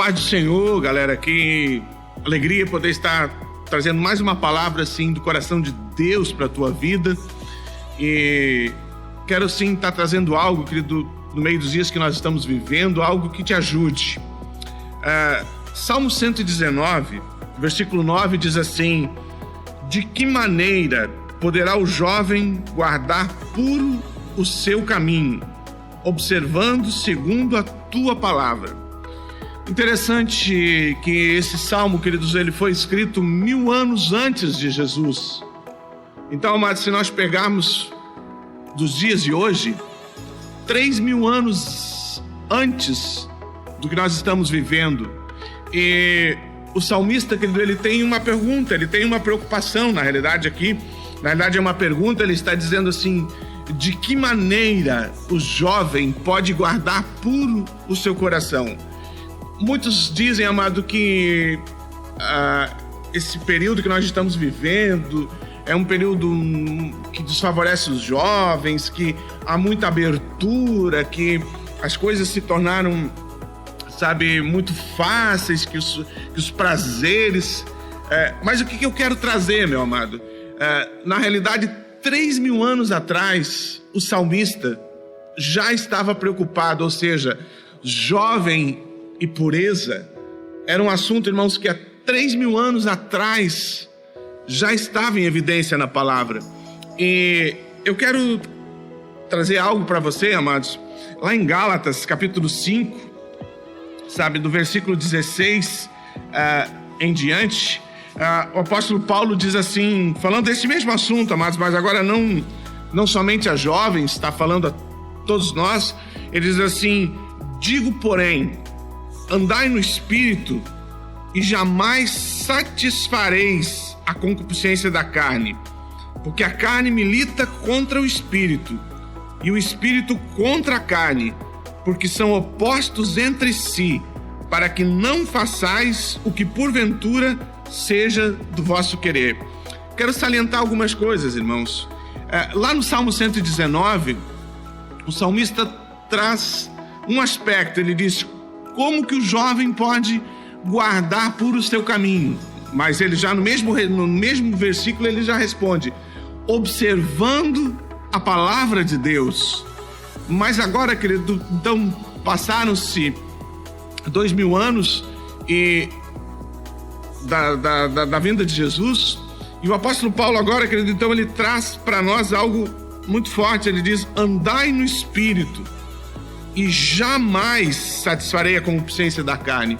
paz do Senhor, galera, que alegria poder estar trazendo mais uma palavra assim do coração de Deus para a tua vida. E quero sim estar trazendo algo, querido, no meio dos dias que nós estamos vivendo, algo que te ajude. Salmo 119, versículo 9 diz assim: de que maneira poderá o jovem guardar puro o seu caminho, observando segundo a tua palavra? Interessante que esse salmo, queridos, ele foi escrito 1000 anos antes de Jesus. Então, amados, se nós pegarmos dos dias de hoje, 3000 anos antes do que nós estamos vivendo, e o salmista, querido, ele tem uma pergunta, ele tem uma preocupação, na realidade aqui, na realidade é uma pergunta, ele está dizendo assim: de que maneira o jovem pode guardar puro o seu coração? Muitos dizem, amado, que esse período que nós estamos vivendo é um período que desfavorece os jovens, que há muita abertura, que as coisas se tornaram, sabe, muito fáceis, que os prazeres... Mas o que eu quero trazer, meu amado? Na realidade, 3000 anos atrás, o salmista já estava preocupado, ou seja, jovem e pureza era um assunto, irmãos, que há 3000 anos atrás já estava em evidência na palavra. E eu quero trazer algo para você, amados, lá em Gálatas, capítulo 5, sabe, do versículo 16 em diante, o apóstolo Paulo diz assim, falando desse mesmo assunto, amados, mas agora não somente a jovens, está falando a todos nós. Ele diz assim: digo, porém, andai no Espírito e jamais satisfareis a concupiscência da carne, porque a carne milita contra o Espírito e o Espírito contra a carne, porque são opostos entre si, para que não façais o que porventura seja do vosso querer. Quero salientar algumas coisas, irmãos. Lá no Salmo 119, o salmista traz um aspecto. Ele diz: como que o jovem pode guardar puro o seu caminho? Mas ele já no mesmo versículo ele já responde: observando a palavra de Deus. Mas agora, querido, então passaram-se 2000 anos e da vinda de Jesus, e o apóstolo Paulo agora, querido, então ele traz para nós algo muito forte. Ele diz: andai no Espírito e jamais satisfarei a concupiscência da carne.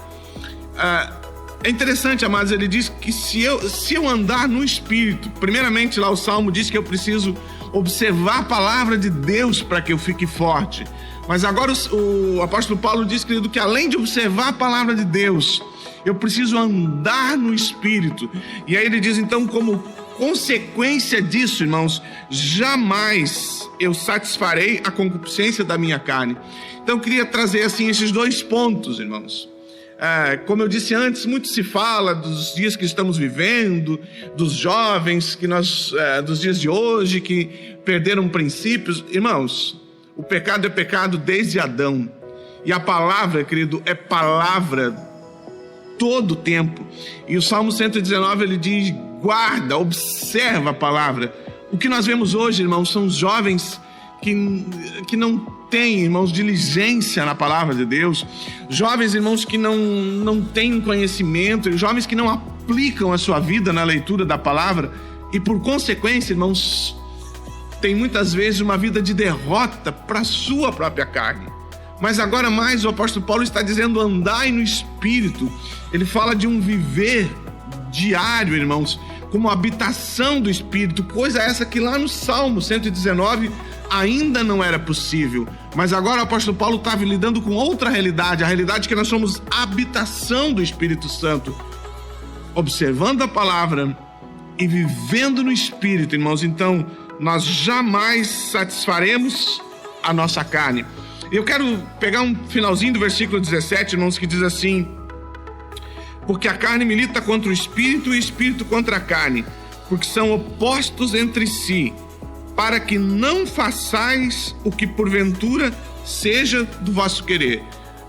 É interessante, amados, ele diz que se eu andar no Espírito, primeiramente lá o Salmo diz que eu preciso observar a palavra de Deus para que eu fique forte. Mas agora o apóstolo Paulo diz, querido, que além de observar a palavra de Deus, eu preciso andar no Espírito. E aí ele diz, então, como consequência disso, irmãos, jamais eu satisfarei a concupiscência da minha carne. Então eu queria trazer assim esses dois pontos, irmãos. Como eu disse antes, muito se fala dos dias que estamos vivendo, dos jovens que dos dias de hoje que perderam princípios. Irmãos, o pecado é pecado desde Adão, e a palavra, querido, é palavra todo o tempo. E o Salmo 119 ele diz: guarda, observa a palavra. O que nós vemos hoje, irmãos, são os jovens que não têm, irmãos, diligência na palavra de Deus, jovens, irmãos, que não têm conhecimento, jovens que não aplicam a sua vida na leitura da palavra, e por consequência, irmãos, tem muitas vezes uma vida de derrota para a sua própria carne. Mas agora mais o apóstolo Paulo está dizendo: andai no Espírito. Ele fala de um viver diário, irmãos, como habitação do Espírito, coisa essa que lá no Salmo 119 ainda não era possível. Mas agora o apóstolo Paulo estava lidando com outra realidade, a realidade que nós somos habitação do Espírito Santo, observando a palavra e vivendo no Espírito, irmãos. Então nós jamais satisfaremos a nossa carne. Eu quero pegar um finalzinho do versículo 17, irmãos, que diz assim: porque a carne milita contra o Espírito e o Espírito contra a carne, porque são opostos entre si, para que não façais o que porventura seja do vosso querer.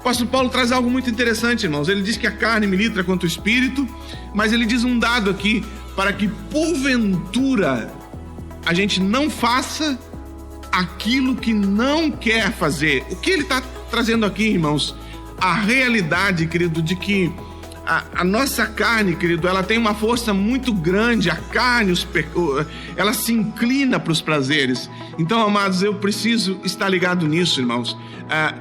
apóstolo Paulo traz algo muito interessante, irmãos. Ele diz que a carne milita contra o espírito, mas ele diz um dado aqui, para que porventura a gente não faça aquilo que não quer fazer. O que ele está trazendo aqui, irmãos? A realidade, querido, de que a nossa carne, querido, ela tem uma força muito grande. A carne, ela se inclina para os prazeres. Então, amados, eu preciso estar ligado nisso, irmãos.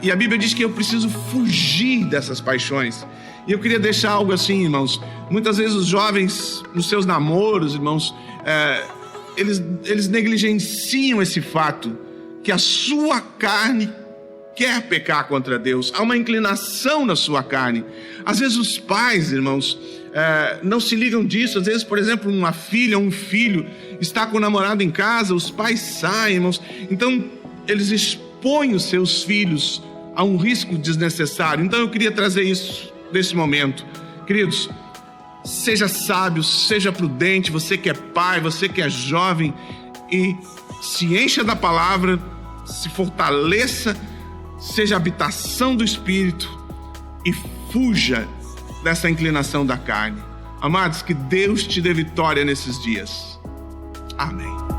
E a Bíblia diz que eu preciso fugir dessas paixões. E eu queria deixar algo assim, irmãos. Muitas vezes os jovens, nos seus namoros, irmãos, eles negligenciam esse fato, que a sua carne quer pecar contra Deus. Há uma inclinação na sua carne. Às vezes os pais, irmãos, não se ligam disso. Às vezes, por exemplo, uma filha, um filho está com o namorado em casa, os pais saem, irmãos. Então, eles expõem os seus filhos a um risco desnecessário. Então, eu queria trazer isso nesse momento. Queridos, seja sábio, seja prudente, você que é pai, você que é jovem, e se encha da palavra, se fortaleça, seja habitação do Espírito e fuja dessa inclinação da carne. Amados, que Deus te dê vitória nesses dias. Amém.